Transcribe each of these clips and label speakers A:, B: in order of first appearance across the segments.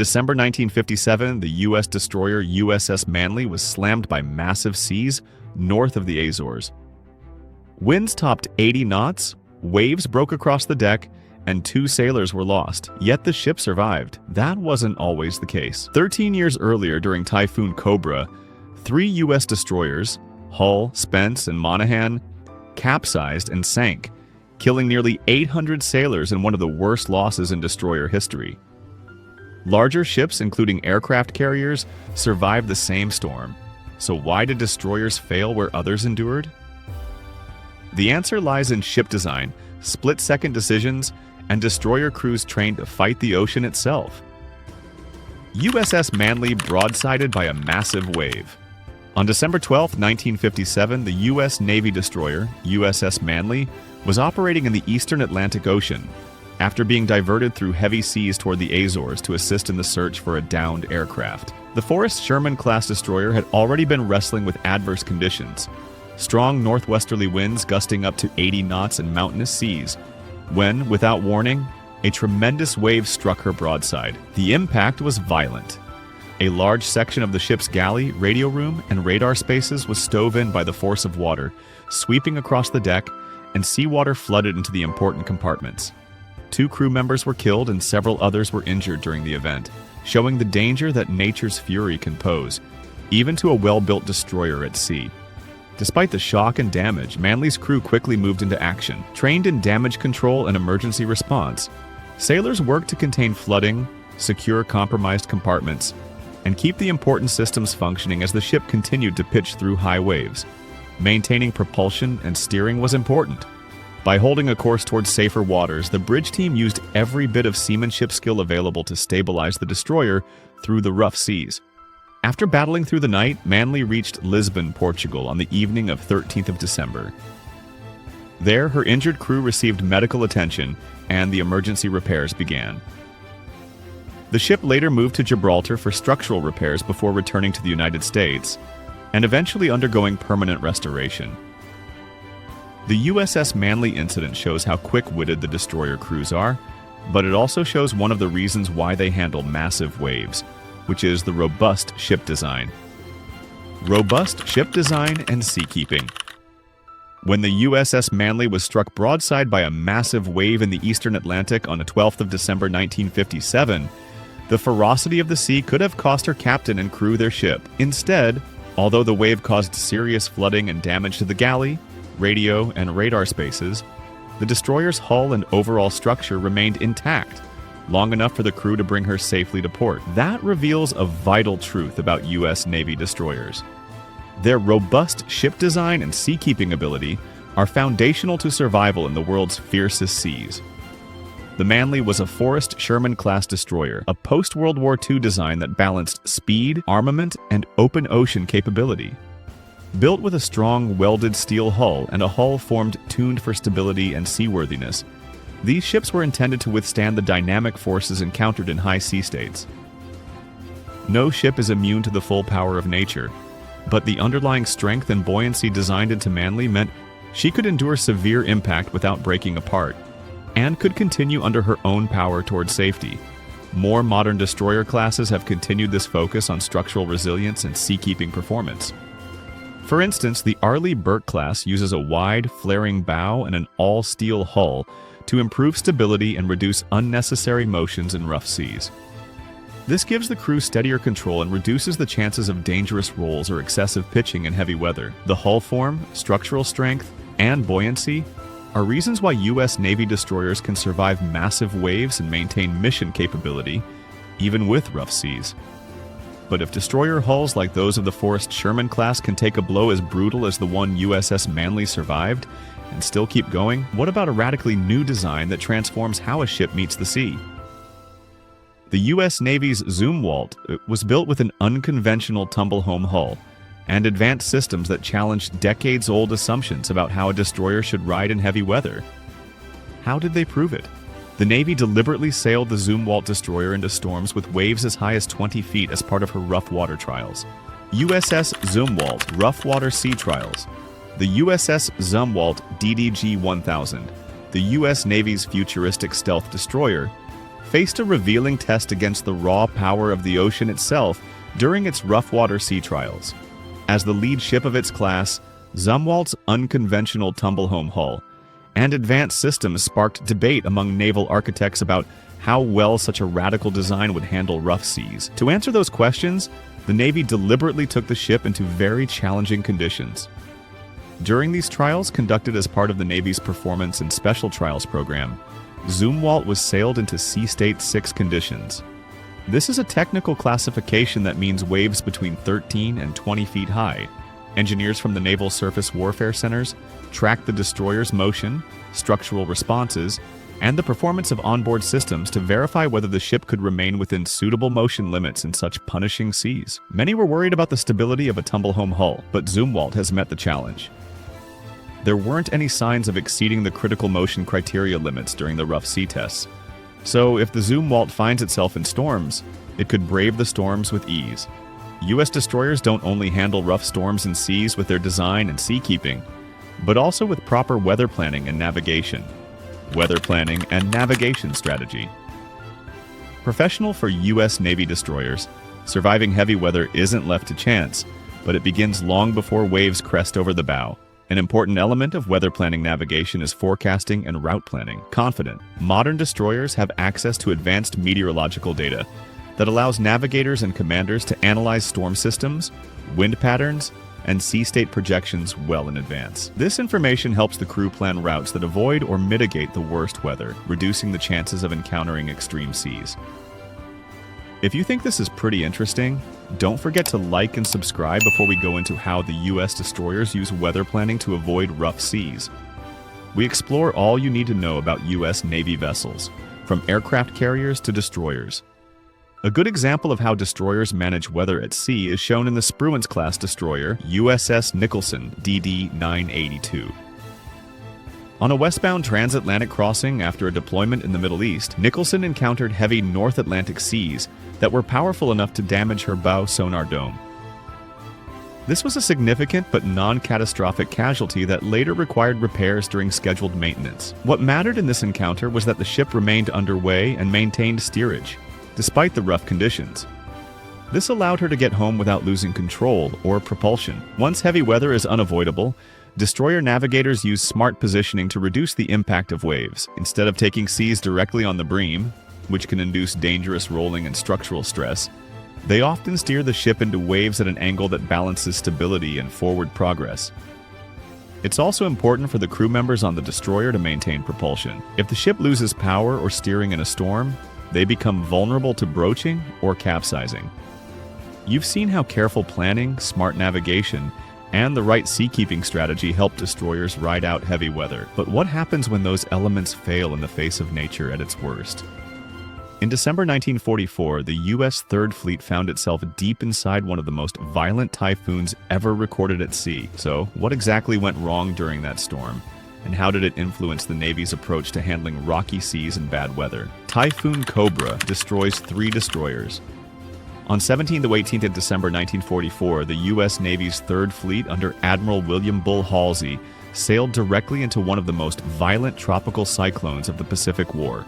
A: December 1957, the U.S. destroyer USS Manley was slammed by massive seas north of the Azores. Winds topped 80 knots, waves broke across the deck, and 2 sailors were lost, yet the ship survived. That wasn't always the case. 13 years earlier, during Typhoon Cobra, 3 U.S. destroyers, Hull, Spence, and Monaghan, capsized and sank, killing nearly 800 sailors in one of the worst losses in destroyer history. Larger ships, including aircraft carriers, survived the same storm. So why did destroyers fail where others endured? The answer lies in ship design, split-second decisions, and destroyer crews trained to fight the ocean itself. USS Manley broadsided by a massive wave. On December 12, 1957, the U.S. Navy destroyer, USS Manley, was operating in the eastern Atlantic Ocean after being diverted through heavy seas toward the Azores to assist in the search for a downed aircraft. The Forrest Sherman-class destroyer had already been wrestling with adverse conditions, strong northwesterly winds gusting up to 80 knots in mountainous seas, when, without warning, a tremendous wave struck her broadside. The impact was violent. A large section of the ship's galley, radio room, and radar spaces was stove in by the force of water, sweeping across the deck, and seawater flooded into the important compartments. 2 crew members were killed and several others were injured during the event, showing the danger that nature's fury can pose, even to a well-built destroyer at sea. Despite the shock and damage, Manley's crew quickly moved into action. Trained in damage control and emergency response, sailors worked to contain flooding, secure compromised compartments, and keep the important systems functioning as the ship continued to pitch through high waves. Maintaining propulsion and steering was important. By holding a course towards safer waters, the bridge team used every bit of seamanship skill available to stabilize the destroyer through the rough seas. After battling through the night, Manley reached Lisbon, Portugal on the evening of 13th of December. There, her injured crew received medical attention and the emergency repairs began. The ship later moved to Gibraltar for structural repairs before returning to the United States, and eventually undergoing permanent restoration. The USS Manley incident shows how quick-witted the destroyer crews are, but it also shows one of the reasons why they handle massive waves, which is the robust ship design. Robust ship design and seakeeping. When the USS Manley was struck broadside by a massive wave in the eastern Atlantic on the 12th of December 1957, the ferocity of the sea could have cost her captain and crew their ship. Instead, although the wave caused serious flooding and damage to the galley, radio, and radar spaces, the destroyer's hull and overall structure remained intact, long enough for the crew to bring her safely to port. That reveals a vital truth about U.S. Navy destroyers. Their robust ship design and seakeeping ability are foundational to survival in the world's fiercest seas. The Manley was a Forrest Sherman-class destroyer, a post-World War II design that balanced speed, armament, and open ocean capability. Built with a strong, welded steel hull and a hull tuned for stability and seaworthiness, these ships were intended to withstand the dynamic forces encountered in high sea states. No ship is immune to the full power of nature, but the underlying strength and buoyancy designed into Manley meant she could endure severe impact without breaking apart, and could continue under her own power towards safety. More modern destroyer classes have continued this focus on structural resilience and seakeeping performance. For instance, the Arleigh Burke class uses a wide, flaring bow and an all-steel hull to improve stability and reduce unnecessary motions in rough seas. This gives the crew steadier control and reduces the chances of dangerous rolls or excessive pitching in heavy weather. The hull form, structural strength, and buoyancy are reasons why U.S. Navy destroyers can survive massive waves and maintain mission capability, even with rough seas. But if destroyer hulls like those of the Forrest Sherman class can take a blow as brutal as the one USS Manley survived and still keep going, what about a radically new design that transforms how a ship meets the sea? The U.S. Navy's Zumwalt was built with an unconventional tumble-home hull and advanced systems that challenged decades-old assumptions about how a destroyer should ride in heavy weather. How did they prove it? The Navy deliberately sailed the Zumwalt destroyer into storms with waves as high as 20 feet as part of her rough water trials. USS Zumwalt Rough Water Sea Trials. The USS Zumwalt DDG-1000, the U.S. Navy's futuristic stealth destroyer, faced a revealing test against the raw power of the ocean itself during its rough water sea trials. As the lead ship of its class, Zumwalt's unconventional tumble-home hull and advanced systems sparked debate among naval architects about how well such a radical design would handle rough seas. To answer those questions, the Navy deliberately took the ship into very challenging conditions. During these trials, conducted as part of the Navy's Performance and Special Trials program, Zumwalt was sailed into Sea State 6 conditions. This is a technical classification that means waves between 13 and 20 feet high. Engineers from the Naval Surface Warfare Centers tracked the destroyer's motion, structural responses, and the performance of onboard systems to verify whether the ship could remain within suitable motion limits in such punishing seas. Many were worried about the stability of a tumble-home hull, but Zumwalt has met the challenge. There weren't any signs of exceeding the critical motion criteria limits during the rough sea tests. So if the Zumwalt finds itself in storms, it could brave the storms with ease. U.S. destroyers don't only handle rough storms and seas with their design and seakeeping, but also with proper weather planning and navigation. Weather planning and navigation strategy. Professional for U.S. Navy destroyers, surviving heavy weather isn't left to chance, but it begins long before waves crest over the bow. An important element of weather planning navigation is forecasting and route planning. Confident, modern destroyers have access to advanced meteorological data that allows navigators and commanders to analyze storm systems, wind patterns, and sea state projections well in advance. This information helps the crew plan routes that avoid or mitigate the worst weather, reducing the chances of encountering extreme seas. If you think this is pretty interesting, don't forget to like and subscribe before we go into how the U.S. destroyers use weather planning to avoid rough seas. We explore all you need to know about U.S. Navy vessels, from aircraft carriers to destroyers. A good example of how destroyers manage weather at sea is shown in the Spruance-class destroyer USS Nicholson DD-982. On a westbound transatlantic crossing after a deployment in the Middle East, Nicholson encountered heavy North Atlantic seas that were powerful enough to damage her bow sonar dome. This was a significant but non-catastrophic casualty that later required repairs during scheduled maintenance. What mattered in this encounter was that the ship remained underway and maintained steerage, despite the rough conditions. This allowed her to get home without losing control or propulsion. Once heavy weather is unavoidable, destroyer navigators use smart positioning to reduce the impact of waves. Instead of taking seas directly on the beam, which can induce dangerous rolling and structural stress, they often steer the ship into waves at an angle that balances stability and forward progress. It's also important for the crew members on the destroyer to maintain propulsion. If the ship loses power or steering in a storm, they become vulnerable to broaching or capsizing. You've seen how careful planning, smart navigation, and the right seakeeping strategy help destroyers ride out heavy weather. But what happens when those elements fail in the face of nature at its worst? In December 1944, the U.S. Third Fleet found itself deep inside one of the most violent typhoons ever recorded at sea. So, what exactly went wrong during that storm? And how did it influence the Navy's approach to handling rocky seas and bad weather? Typhoon Cobra destroys 3 destroyers. On 17th to 18th of December 1944, the U.S. Navy's Third Fleet under Admiral William Bull Halsey sailed directly into one of the most violent tropical cyclones of the Pacific War.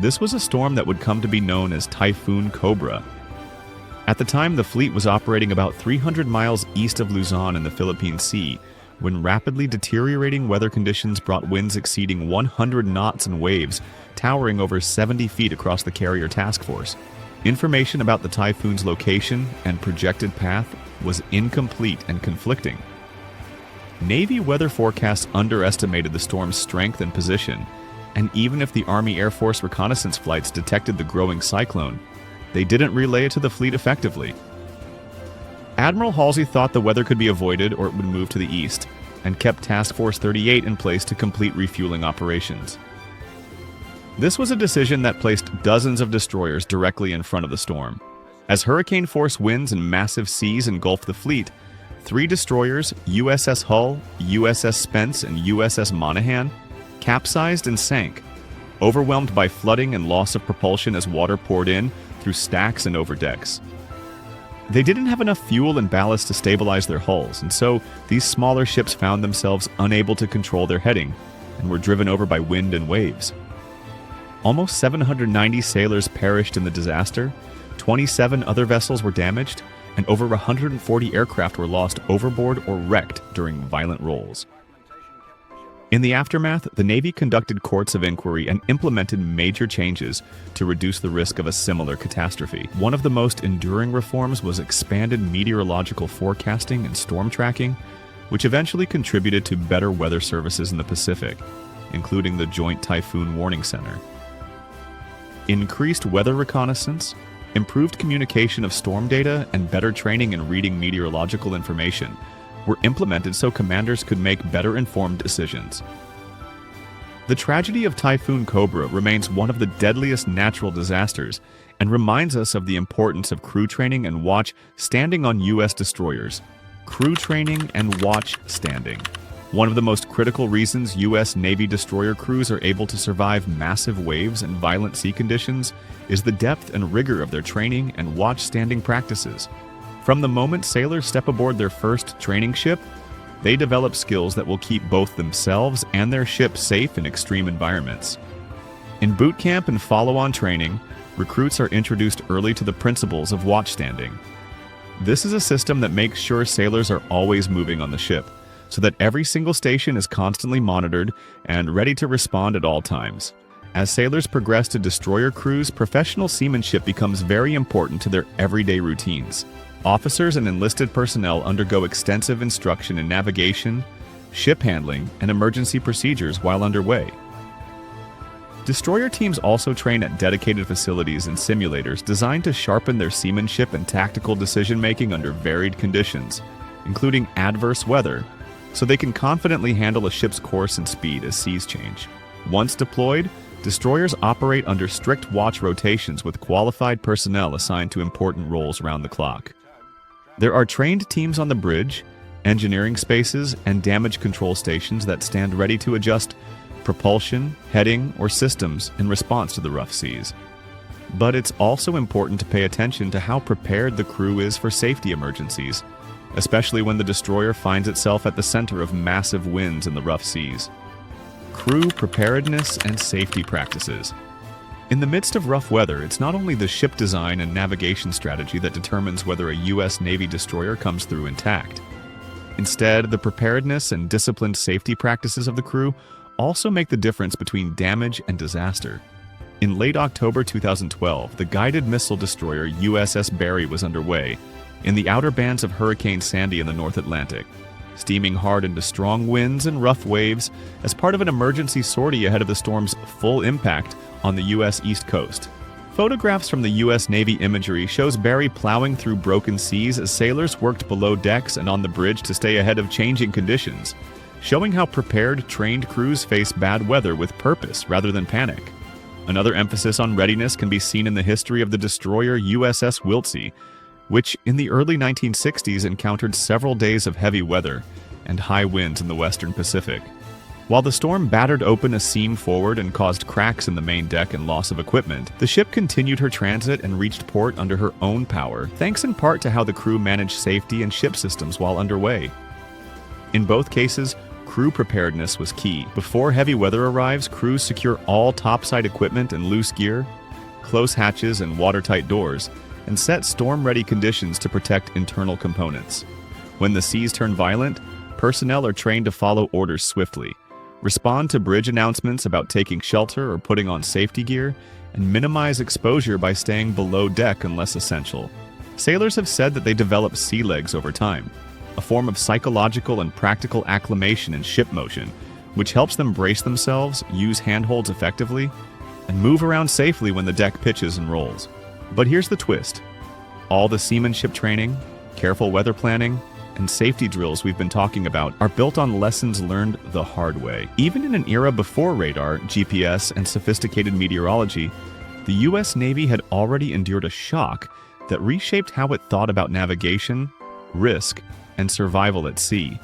A: This was a storm that would come to be known as Typhoon Cobra. At the time, the fleet was operating about 300 miles east of Luzon in the Philippine Sea, when rapidly deteriorating weather conditions brought winds exceeding 100 knots and waves towering over 70 feet across the carrier task force. Information about the typhoon's location and projected path was incomplete and conflicting. Navy weather forecasts underestimated the storm's strength and position, and even if the Army Air Force reconnaissance flights detected the growing cyclone, they didn't relay it to the fleet effectively. Admiral Halsey thought the weather could be avoided or it would move to the east, and kept Task Force 38 in place to complete refueling operations. This was a decision that placed dozens of destroyers directly in front of the storm. As hurricane-force winds and massive seas engulfed the fleet, 3 destroyers, USS Hull, USS Spence, and USS Monaghan, capsized and sank, overwhelmed by flooding and loss of propulsion as water poured in through stacks and over decks. They didn't have enough fuel and ballast to stabilize their hulls, and so these smaller ships found themselves unable to control their heading and were driven over by wind and waves. Almost 790 sailors perished in the disaster, 27 other vessels were damaged, and over 140 aircraft were lost overboard or wrecked during violent rolls. In the aftermath, the Navy conducted courts of inquiry and implemented major changes to reduce the risk of a similar catastrophe. One of the most enduring reforms was expanded meteorological forecasting and storm tracking, which eventually contributed to better weather services in the Pacific, including the Joint Typhoon Warning Center. Increased weather reconnaissance, improved communication of storm data, and better training in reading meteorological information were implemented so commanders could make better-informed decisions. The tragedy of Typhoon Cobra remains one of the deadliest natural disasters and reminds us of the importance of crew training and watch standing on U.S. destroyers. Crew training and watch standing. One of the most critical reasons U.S. Navy destroyer crews are able to survive massive waves and violent sea conditions is the depth and rigor of their training and watch standing practices. From the moment sailors step aboard their first training ship, they develop skills that will keep both themselves and their ship safe in extreme environments. In boot camp and follow-on training, recruits are introduced early to the principles of watchstanding. This is a system that makes sure sailors are always moving on the ship, so that every single station is constantly monitored and ready to respond at all times. As sailors progress to destroyer crews, professional seamanship becomes very important to their everyday routines. Officers and enlisted personnel undergo extensive instruction in navigation, ship handling, and emergency procedures while underway. Destroyer teams also train at dedicated facilities and simulators designed to sharpen their seamanship and tactical decision-making under varied conditions, including adverse weather, so they can confidently handle a ship's course and speed as seas change. Once deployed, destroyers operate under strict watch rotations with qualified personnel assigned to important roles around the clock. There are trained teams on the bridge, engineering spaces, and damage control stations that stand ready to adjust propulsion, heading, or systems in response to the rough seas. But it's also important to pay attention to how prepared the crew is for safety emergencies, especially when the destroyer finds itself at the center of massive winds in the rough seas. Crew preparedness and safety practices. In the midst of rough weather, it's not only the ship design and navigation strategy that determines whether a U.S. Navy destroyer comes through intact. Instead, the preparedness and disciplined safety practices of the crew also make the difference between damage and disaster. In late October 2012, the guided missile destroyer USS Barry was underway in the outer bands of Hurricane Sandy in the North Atlantic, steaming hard into strong winds and rough waves as part of an emergency sortie ahead of the storm's full impact on the U.S. East Coast. Photographs from the U.S. Navy imagery shows Barry plowing through broken seas as sailors worked below decks and on the bridge to stay ahead of changing conditions, showing how prepared, trained crews face bad weather with purpose rather than panic. Another emphasis on readiness can be seen in the history of the destroyer USS Wiltsey, which in the early 1960s encountered several days of heavy weather and high winds in the western Pacific. While the storm battered open a seam forward and caused cracks in the main deck and loss of equipment, the ship continued her transit and reached port under her own power, thanks in part to how the crew managed safety and ship systems while underway. In both cases, crew preparedness was key. Before heavy weather arrives, crews secure all topside equipment and loose gear, close hatches and watertight doors, and set storm-ready conditions to protect internal components. When the seas turn violent, personnel are trained to follow orders swiftly, respond to bridge announcements about taking shelter or putting on safety gear, and minimize exposure by staying below deck unless essential. Sailors have said that they develop sea legs over time, a form of psychological and practical acclimation in ship motion, which helps them brace themselves, use handholds effectively, and move around safely when the deck pitches and rolls. But here's the twist. All the seamanship training, careful weather planning, and safety drills we've been talking about are built on lessons learned the hard way. Even in an era before radar, GPS, and sophisticated meteorology, the U.S. Navy had already endured a shock that reshaped how it thought about navigation, risk, and survival at sea.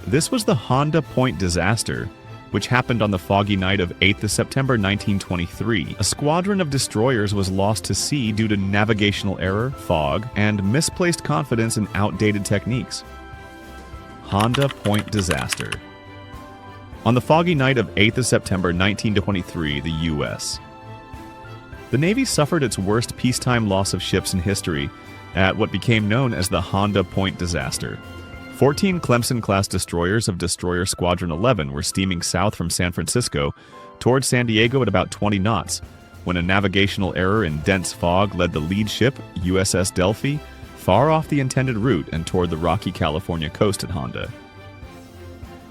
A: This was the Honda Point disaster, which happened on the foggy night of 8th September 1923. A squadron of destroyers was lost to sea due to navigational error, fog, and misplaced confidence in outdated techniques. Honda Point disaster. On the foggy night of 8th of September 1923, the U.S. The Navy suffered its worst peacetime loss of ships in history at what became known as the Honda Point disaster. 14 Clemson-class destroyers of Destroyer Squadron 11 were steaming south from San Francisco towards San Diego at about 20 knots, when a navigational error in dense fog led the lead ship, USS Delphi, far off the intended route and toward the rocky California coast at Honda.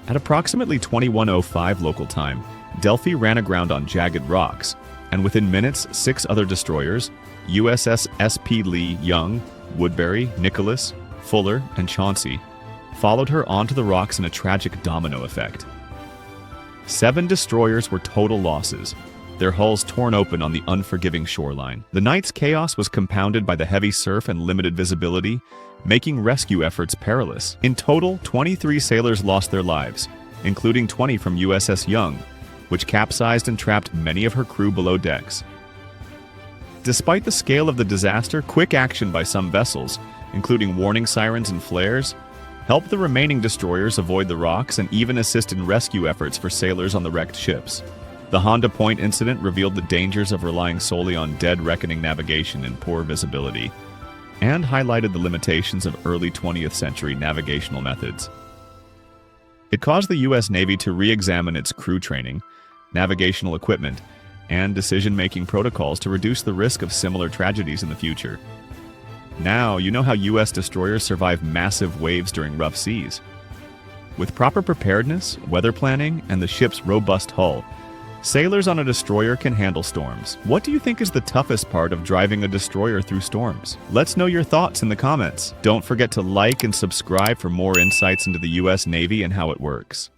A: At approximately 21:05 local time, Delphi ran aground on jagged rocks, and within minutes, 6 other destroyers, USS SP Lee, Young, Woodbury, Nicholas, Fuller, and Chauncey, followed her onto the rocks in a tragic domino effect. 7 destroyers were total losses, their hulls torn open on the unforgiving shoreline. The night's chaos was compounded by the heavy surf and limited visibility, making rescue efforts perilous. In total, 23 sailors lost their lives, including 20 from USS Young, which capsized and trapped many of her crew below decks. Despite the scale of the disaster, quick action by some vessels, including warning sirens and flares, helped the remaining destroyers avoid the rocks and even assist in rescue efforts for sailors on the wrecked ships. The Honda Point incident revealed the dangers of relying solely on dead-reckoning navigation and poor visibility, and highlighted the limitations of early 20th century navigational methods. It caused the U.S. Navy to re-examine its crew training, navigational equipment, and decision-making protocols to reduce the risk of similar tragedies in the future. Now, you know how U.S. destroyers survive massive waves during rough seas. With proper preparedness, weather planning, and the ship's robust hull, sailors on a destroyer can handle storms. What do you think is the toughest part of driving a destroyer through storms? Let's know your thoughts in the comments. Don't forget to like and subscribe for more insights into the U.S. Navy and how it works.